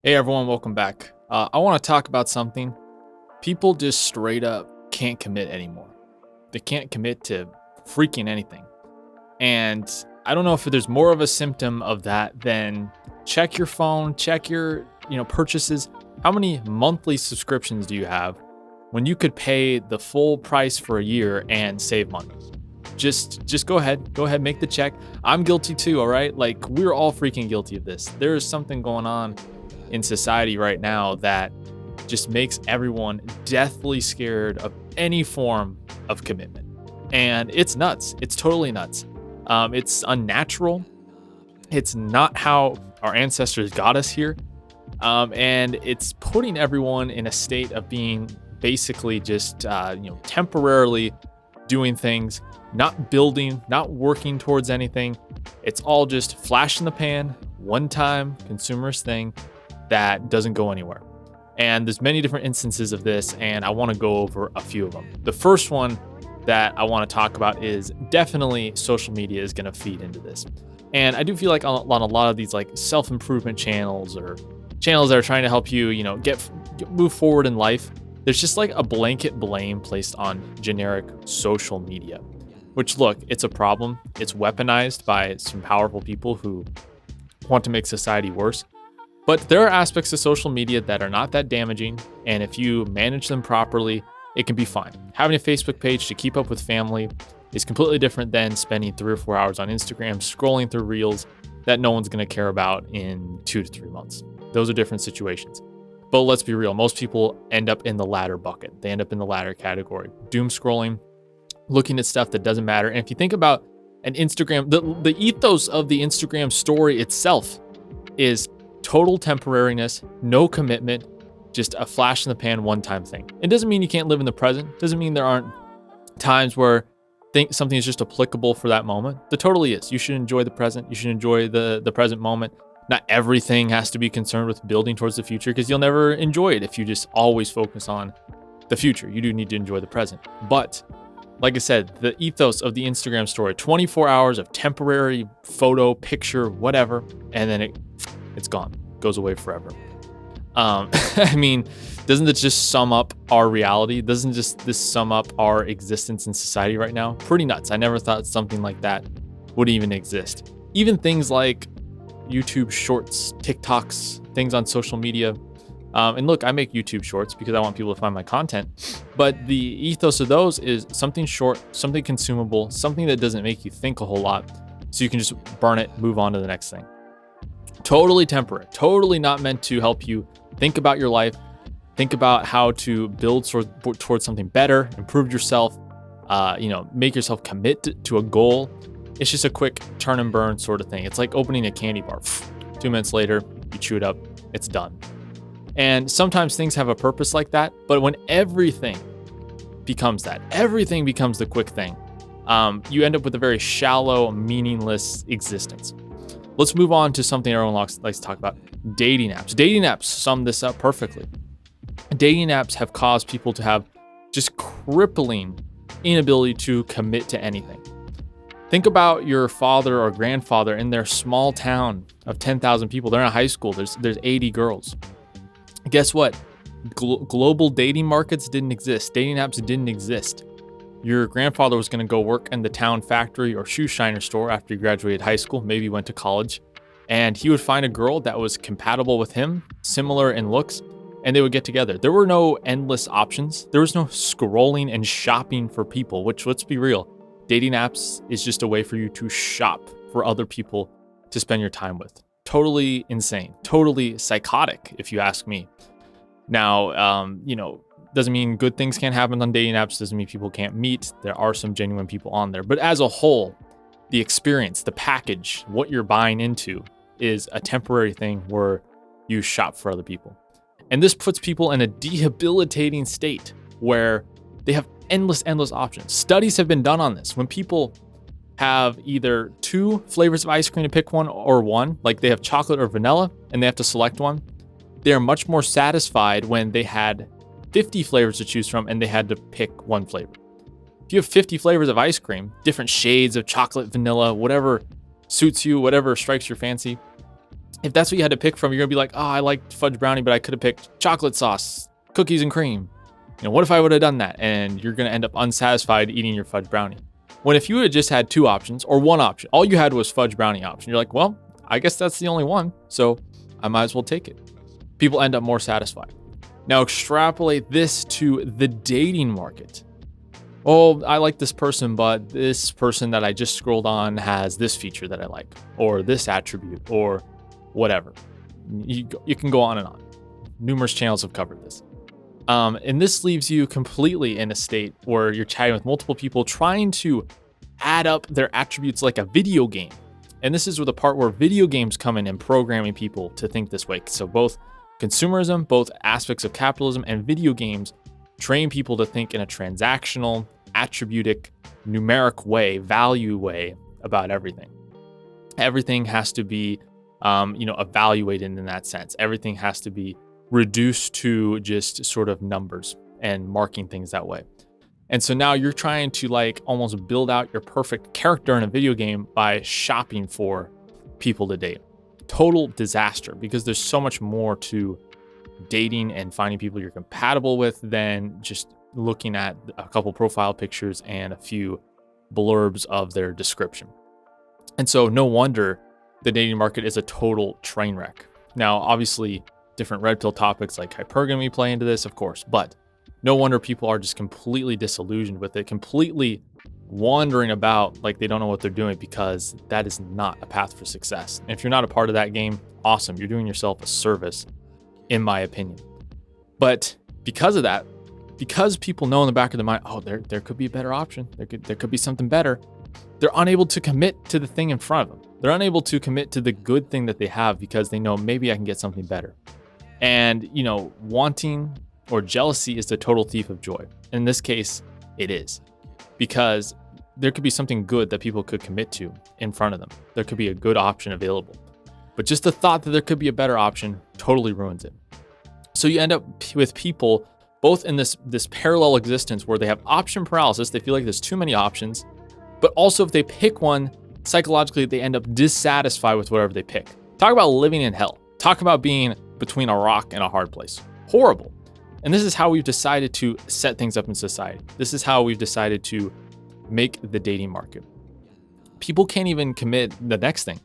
Hey everyone, welcome back. I want to talk about something. People just straight up can't commit anymore. They can't commit to freaking anything. And I don't know if there's more of a symptom of that than check your phone, check your, purchases. How many monthly subscriptions do you have when you could pay the full price for a year and save money? Just go ahead, make the check. I'm guilty too, all right? Like we're all freaking guilty of this. There is something going on in society right now that just makes everyone deathly scared of any form of commitment. And it's nuts. It's totally nuts. It's unnatural. It's not how our ancestors got us here. And it's putting everyone in a state of being basically just, temporarily doing things, not building, not working towards anything. It's all just flash in the pan, one time consumerist thing that doesn't go anywhere. And there's many different instances of this, and I want to go over a few of them. The first one that I want to talk about is definitely social media is going to feed into this. And I do feel like on a lot of these like self-improvement channels or channels that are trying to help you, move forward in life, there's just like a blanket blame placed on generic social media, which look, it's a problem. It's weaponized by some powerful people who want to make society worse. But there are aspects of social media that are not that damaging, and if you manage them properly, it can be fine. Having a Facebook page to keep up with family is completely different than spending 3 or 4 hours on Instagram scrolling through reels that no one's going to care about in 2 to 3 months. Those are different situations. But let's be real, most people end up in the latter bucket. They end up in the latter category. Doom scrolling, looking at stuff that doesn't matter. And if you think about an Instagram, the ethos of the Instagram story itself is total temporariness, no commitment, just a flash in the pan, one-time thing. It doesn't mean you can't live in the present. Doesn't mean there aren't times where something is just applicable for that moment. There totally is. You should enjoy the present. You should enjoy the present moment. Not everything has to be concerned with building towards the future because you'll never enjoy it if you just always focus on the future. You do need to enjoy the present. But like I said, the ethos of the Instagram story, 24 hours of temporary photo, picture, whatever, and then it's gone, goes away forever. I mean, doesn't it just sum up our reality? Doesn't just this sum up our existence in society right now? Pretty nuts. I never thought something like that would even exist. Even things like YouTube shorts, TikToks, things on social media. And look, I make YouTube shorts because I want people to find my content. But the ethos of those is something short, something consumable, something that doesn't make you think a whole lot. So you can just burn it, move on to the next thing. Totally temporary, totally not meant to help you think about your life, think about how to build towards something better, improve yourself, make yourself commit to a goal. It's just a quick turn and burn sort of thing. It's like opening a candy bar. 2 minutes later, you chew it up, it's done. And sometimes things have a purpose like that, but when everything becomes that, everything becomes the quick thing, you end up with a very shallow, meaningless existence. Let's move on to something everyone likes to talk about, dating apps. Dating apps sum this up perfectly. Dating apps have caused people to have just crippling inability to commit to anything. Think about your father or grandfather in their small town of 10,000 people. They're in a high school. There's 80 girls. Guess what? Global dating markets didn't exist. Dating apps didn't exist. Your grandfather was going to go work in the town factory or shoe shiner store after he graduated high school, maybe went to college, and he would find a girl that was compatible with him, similar in looks, and they would get together. There were no endless options. There was no scrolling and shopping for people, which, let's be real, dating apps is just a way for you to shop for other people to spend your time with. Totally insane, totally psychotic, if you ask me. Now, doesn't mean good things can't happen on dating apps. Doesn't mean people can't meet. There are some genuine people on there. But as a whole, the experience, the package, what you're buying into is a temporary thing where you shop for other people. And this puts people in a debilitating state where they have endless options. Studies have been done on this. When people have either 2 flavors of ice cream to pick one or one, like they have chocolate or vanilla, and they have to select one, they are much more satisfied when they had 50 flavors to choose from and they had to pick one flavor. If you have 50 flavors of ice cream, different shades of chocolate, vanilla, whatever suits you, whatever strikes your fancy, If that's what you had to pick from, you're gonna be like, oh, I liked fudge brownie, but I could have picked chocolate sauce, cookies and cream. What if I would have done that? And you're gonna end up unsatisfied eating your fudge brownie. When if you would have just had two options or one option, all you had was fudge brownie option, you're like, well, I guess that's the only one, so I might as well take it. People end up more satisfied. Now extrapolate this to the dating market. Oh, I like this person, but this person that I just scrolled on has this feature that I like, or this attribute, or whatever. You can go on and on. Numerous channels have covered this. And this leaves you completely in a state where you're chatting with multiple people trying to add up their attributes like a video game. And this is where the part where video games come in and programming people to think this way. So both consumerism, both aspects of capitalism, and video games train people to think in a transactional, attributic, numeric way, value way about everything. Everything has to be evaluated in that sense. Everything has to be reduced to just sort of numbers and marking things that way. And so now you're trying to like almost build out your perfect character in a video game by shopping for people to date. Total disaster, because there's so much more to dating and finding people you're compatible with than just looking at a couple profile pictures and a few blurbs of their description. And so no wonder the dating market is a total train wreck. Now, obviously, different red pill topics like hypergamy play into this, of course, but no wonder people are just completely disillusioned with it, completely wandering about like they don't know what they're doing, because that is not a path for success. And if you're not a part of that game, awesome. You're doing yourself a service, in my opinion. But because of that, because people know in the back of their mind, oh, there could be a better option. There could be something better. They're unable to commit to the thing in front of them. They're unable to commit to the good thing that they have because they know maybe I can get something better. And, wanting or jealousy is the total thief of joy. In this case, it is, because there could be something good that people could commit to in front of them. There could be a good option available, but just the thought that there could be a better option totally ruins it. So you end up with people both in this parallel existence where they have option paralysis. They feel like there's too many options, but also if they pick one, psychologically, they end up dissatisfied with whatever they pick. Talk about living in hell. Talk about being between a rock and a hard place. Horrible. And this is how we've decided to set things up in society. This is how we've decided to make the dating market. People can't even commit the next thing.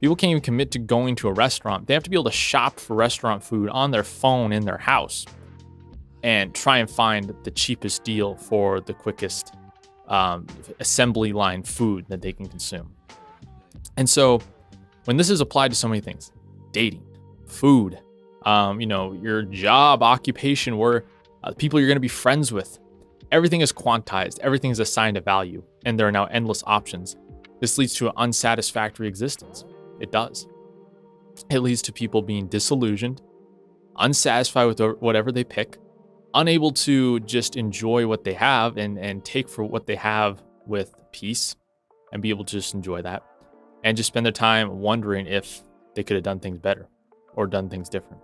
People can't even commit to going to a restaurant. They have to be able to shop for restaurant food on their phone in their house and try and find the cheapest deal for the quickest assembly line food that they can consume. And so when this is applied to so many things, dating, food, your job, occupation, where people you're going to be friends with, everything is quantized, everything is assigned a value, and there are now endless options. This leads to an unsatisfactory existence. It does. It leads to people being disillusioned, unsatisfied with whatever they pick, unable to just enjoy what they have and take for what they have with peace and be able to just enjoy that, and just spend their time wondering if they could have done things better or done things different.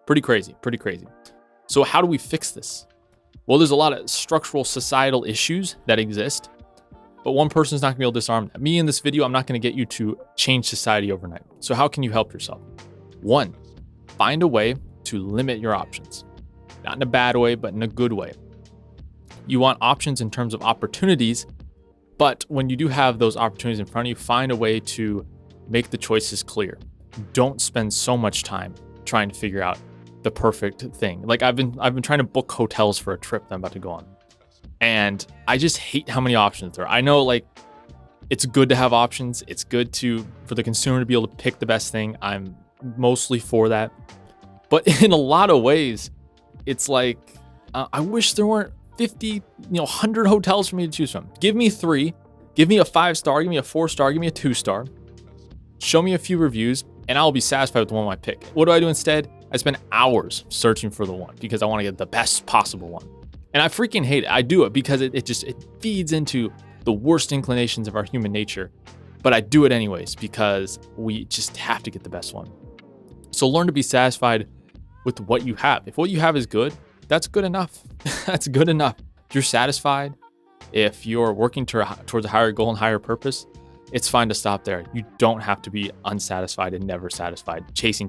Pretty crazy. So how do we fix this? Well, there's a lot of structural societal issues that exist, but one person's not gonna be able to disarm that. Me in this video, I'm not gonna get you to change society overnight. So how can you help yourself? One, find a way to limit your options. Not in a bad way, but in a good way. You want options in terms of opportunities, but when you do have those opportunities in front of you, find a way to make the choices clear. Don't spend so much time trying to figure out the perfect thing. Like I've been trying to book hotels for a trip that I'm about to go on, and I just hate how many options there are. I know, like, it's good to have options. It's good for the consumer to be able to pick the best thing. I'm mostly for that, but in a lot of ways, it's like I wish there weren't 50, 100 hotels for me to choose from. Give me 3, give me a 5-star, give me a 4-star, give me a 2-star. Show me a few reviews, and I'll be satisfied with the one I pick. What do I do instead? I spend hours searching for the one because I want to get the best possible one. And I freaking hate it. I do it because it feeds into the worst inclinations of our human nature. But I do it anyways because we just have to get the best one. So learn to be satisfied with what you have. If what you have is good, that's good enough. That's good enough. If you're satisfied, if you're working towards a higher goal and higher purpose, it's fine to stop there. You don't have to be unsatisfied and never satisfied, chasing.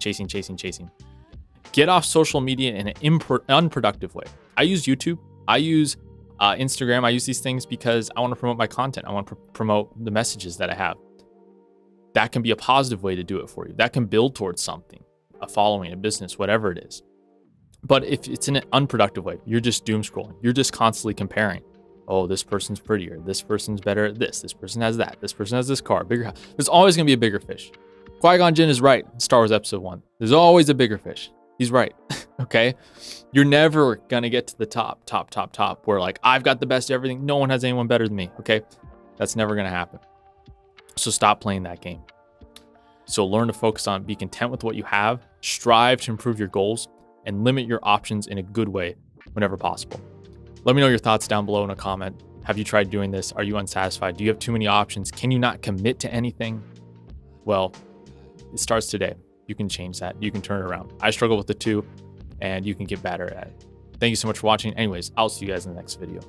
Get off social media in an unproductive way. I use YouTube. I use Instagram. I use these things because I want to promote my content. I want to promote the messages that I have. That can be a positive way to do it for you. That can build towards something, a following, a business, whatever it is. But if it's in an unproductive way, you're just doom scrolling. You're just constantly comparing. Oh, this person's prettier. This person's better at this. This person has that. This person has this car, bigger house. There's always going to be a bigger fish. Qui-Gon Jinn is right in Star Wars Episode 1. There's always a bigger fish. He's right. Okay? You're never going to get to the top, where like, I've got the best of everything. No one has anyone better than me. Okay? That's never going to happen. So stop playing that game. So learn to focus on, be content with what you have, strive to improve your goals, and limit your options in a good way whenever possible. Let me know your thoughts down below in a comment. Have you tried doing this? Are you unsatisfied? Do you have too many options? Can you not commit to anything? Well, it starts today. You can change that. You can turn it around. I struggle with the two, and you can get better at it. Thank you so much for watching. Anyways, I'll see you guys in the next video.